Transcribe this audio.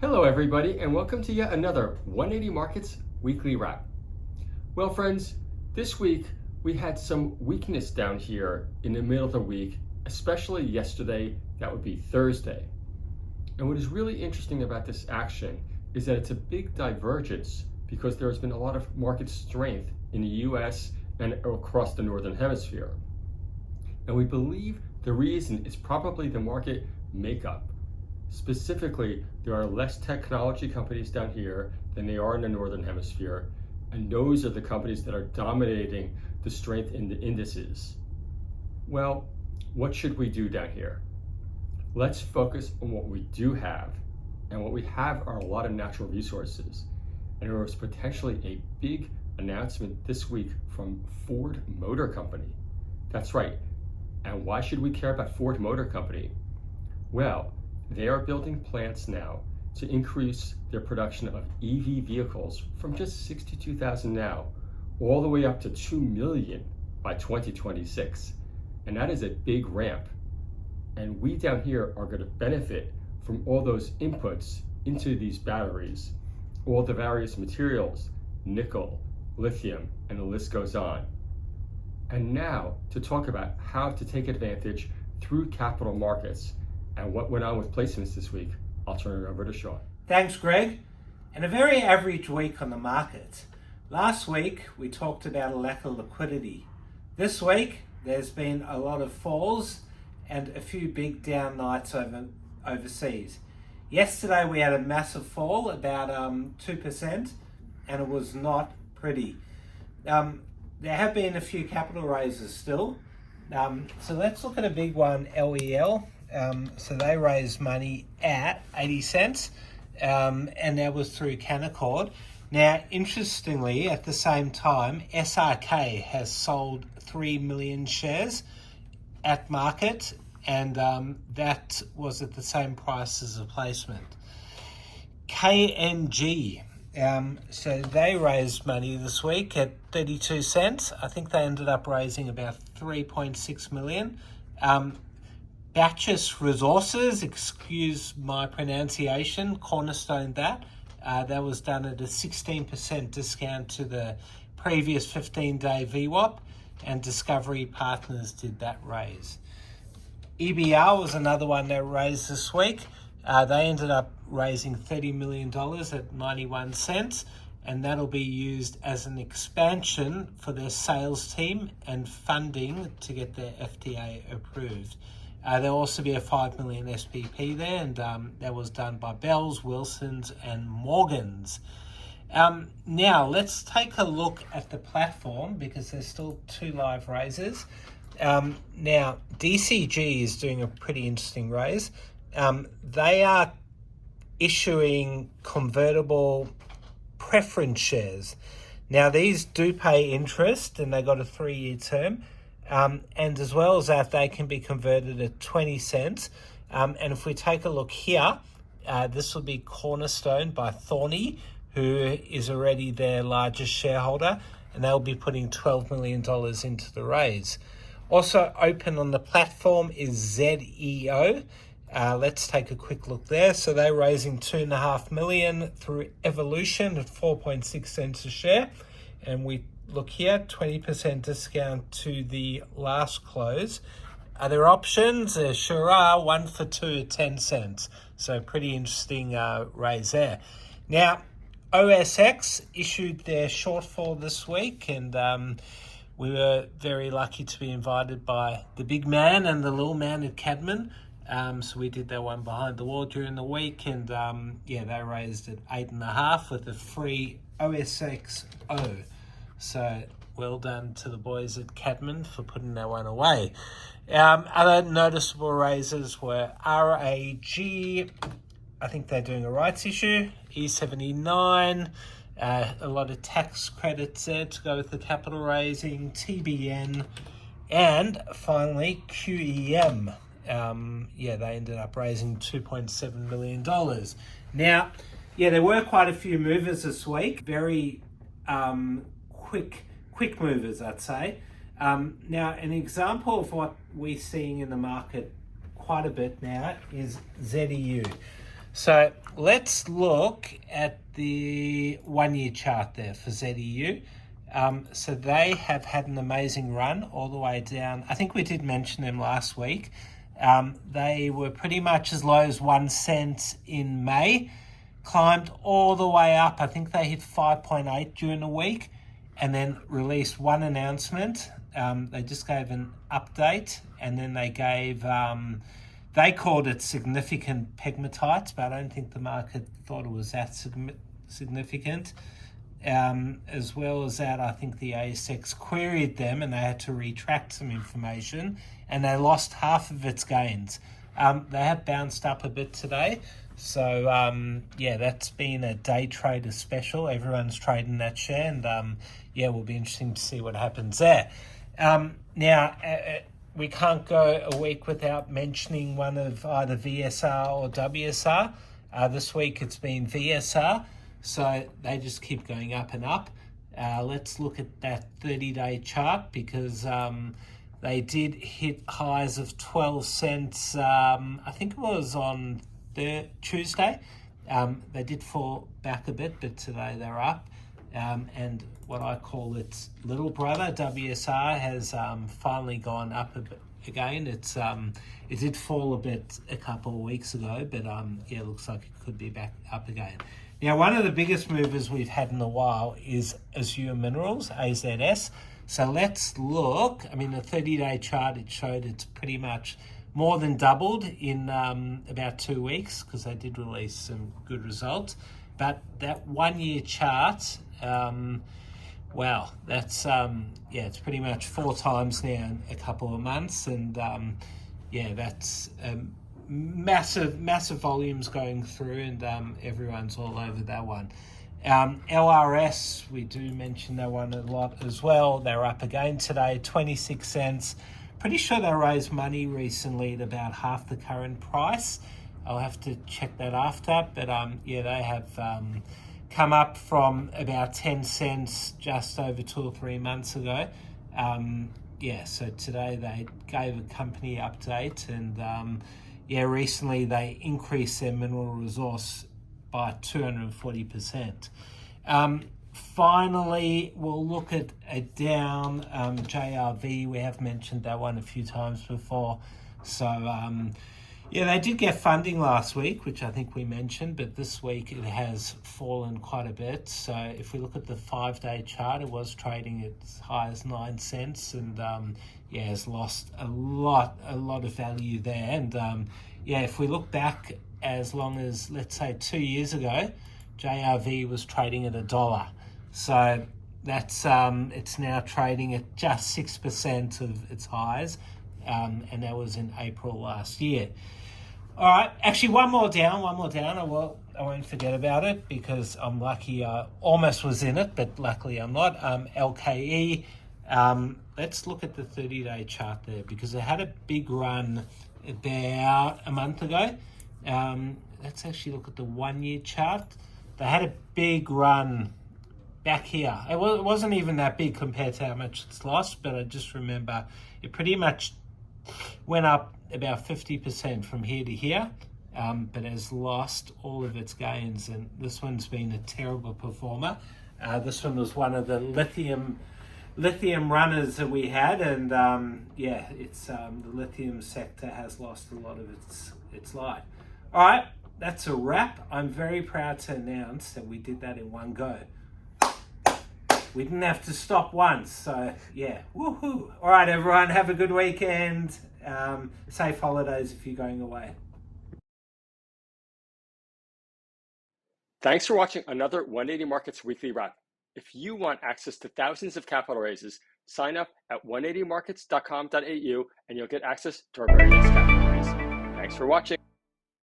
Hello everybody and welcome to yet another 180 Markets Weekly Wrap. Well friends, this week we had some weakness down here in the middle of the week, especially yesterday, that would be Thursday. And what is really interesting about this action is that it's a big divergence because there has been a lot of market strength in the US and across the Northern Hemisphere. And we believe the reason is probably the market makeup. Specifically, there are less technology companies down here than there are in the Northern Hemisphere, and those are the companies that are dominating the strength in the indices. Well, what should we do down here? Let's focus on what we do have, and what we have are a lot of natural resources. And there was potentially a big announcement this week from Ford Motor Company. That's right. And why should we care about Ford Motor Company? Well, they are building plants now to increase their production of EV vehicles from just 62,000 now, all the way up to 2 million by 2026. And that is a big ramp. And we down here are going to benefit from all those inputs into these batteries, all the various materials, nickel, lithium, and the list goes on. And now to talk about how to take advantage through capital markets and what went on with placements this week, I'll turn it over to Sean. Thanks, Greg. And a very average week on the markets. Last week, we talked about a lack of liquidity. This week, there's been a lot of falls and a few big down nights overseas. Yesterday, we had a massive fall, about 2%, and it was not pretty. There have been a few capital raises still. So let's look at a big one, LEL. So they raised money at 80 cents, and that was through Canaccord. Now, interestingly, at the same time, SRK has sold 3 million shares at market, and that was at the same price as the placement. KNG, so they raised money this week at 32 cents. I think they ended up raising about 3.6 million. Bacchus Resources, excuse my pronunciation, cornerstoned that. That was done at a 16% discount to the previous 15-day VWAP, and Discovery Partners did that raise. EBR was another one that raised this week. They ended up raising $30 million at 91 cents, and that'll be used as an expansion for their sales team and funding to get their FDA approved. There'll also be a 5 million SPP there, and that was done by Bells, Wilsons, and Morgans. Now, let's take a look at the platform because there's still 2 live raises. Now, DCG is doing a pretty interesting raise. They are issuing convertible preference shares. Now, these do pay interest, and they got a 3-year term. And as well as that, they can be converted at 20 cents. And if we take a look here, this will be cornerstoned by Thorney, who is already their largest shareholder, and they'll be putting $12 million into the raise. Also open on the platform is ZEO. Let's take a quick look there. So they're raising $2.5 million through Evolution at 4.6 cents a share. And we look here, 20% discount to the last close. Are there options? There sure are. 1 for 2 at 10 cents. So pretty interesting raise there. Now, OSX issued their shortfall this week, and we were very lucky to be invited by the big man and the little man at Cadman. So we did that one behind the wall during the week, and they raised at 8.5 with a free OSXO. So well done to the boys at Cadman for putting that one away. Other noticeable raises were RAG. I think they're doing a rights issue. E79. A lot of tax credits there to go with the capital raising. TBN. And finally, QEM. They ended up raising $2.7 million. Now, there were quite a few movers this week. Very quick movers, I'd say. Now, an example of what we're seeing in the market quite a bit now is ZEU. So let's look at the 1 year chart there for ZEU. So they have had an amazing run all the way down. I think we did mention them last week. They were pretty much as low as 1 cent in May, climbed all the way up. I think they hit 5.8 during the week and then released one announcement. They just gave an update, and then they gave, they called it significant pegmatites, but I don't think the market thought it was that significant. As well as that, I think the ASX queried them and they had to retract some information, and they lost half of its gains. They have bounced up a bit today. So, yeah, that's been a day trader special. Everyone's trading that share, and yeah, it will be interesting to see what happens there. Now, we can't go a week without mentioning one of either VSR or WSR. This week it's been VSR, so they just keep going up and up. Let's look at that 30-day chart, because they did hit highs of 12 cents, I think it was on Tuesday. They did fall back a bit, but today they're up. And what I call its little brother, WSR, has finally gone up a bit again. It did fall a bit a couple of weeks ago, but yeah, it looks like it could be back up again. Now, one of the biggest movers we've had in a while is Azure Minerals, AZS. So let's look. I mean, the 30-day chart, it showed it's pretty much more than doubled in about 2 weeks, because they did release some good results. But that 1 year chart, wow, that's, yeah, it's pretty much 4 times now in a couple of months. And yeah, that's massive volumes going through, and everyone's all over that one. LRS, we do mention that one a lot as well. They're up again today, 26 cents. Pretty sure they raised money recently at about half the current price. I'll have to check that after, but yeah, they have come up from about 10 cents just over 2 or 3 months ago. Yeah, so today they gave a company update, and yeah, recently they increased their mineral resource by 240%. Finally, we'll look at a down JRV. We have mentioned that one a few times before. So, yeah, they did get funding last week, which I think we mentioned, but this week it has fallen quite a bit. So if we look at the 5-day chart, it was trading as high as 9 cents, and yeah, has lost a lot of value there. And yeah, if we look back as long as, let's say, 2 years ago, JRV was trading at $1. So that's it's now trading at just 6% of its highs, and that was in April last year. All right, actually one more down. I won't forget about it, because I'm lucky I almost was in it, but luckily I'm not. LKE, let's look at the 30-day chart there, because it had a big run about a month ago. Let's actually look at the 1 year chart. They had a big run back here. It wasn't even that big compared to how much it's lost, but I just remember it pretty much went up about 50% from here to here, but has lost all of its gains, and this one's been a terrible performer. This one was one of the lithium runners that we had, and yeah, it's the lithium sector has lost a lot of its life. All right, that's a wrap. I'm very proud to announce that we did that in one go. We didn't have to stop once, so yeah, woohoo. All right, everyone, have a good weekend. Safe holidays if you're going away. Thanks for watching another 180 Markets Weekly Wrap. If you want access to thousands of capital raises, sign up at 180markets.com.au and you'll get access to our very next capital raise. Thanks for watching.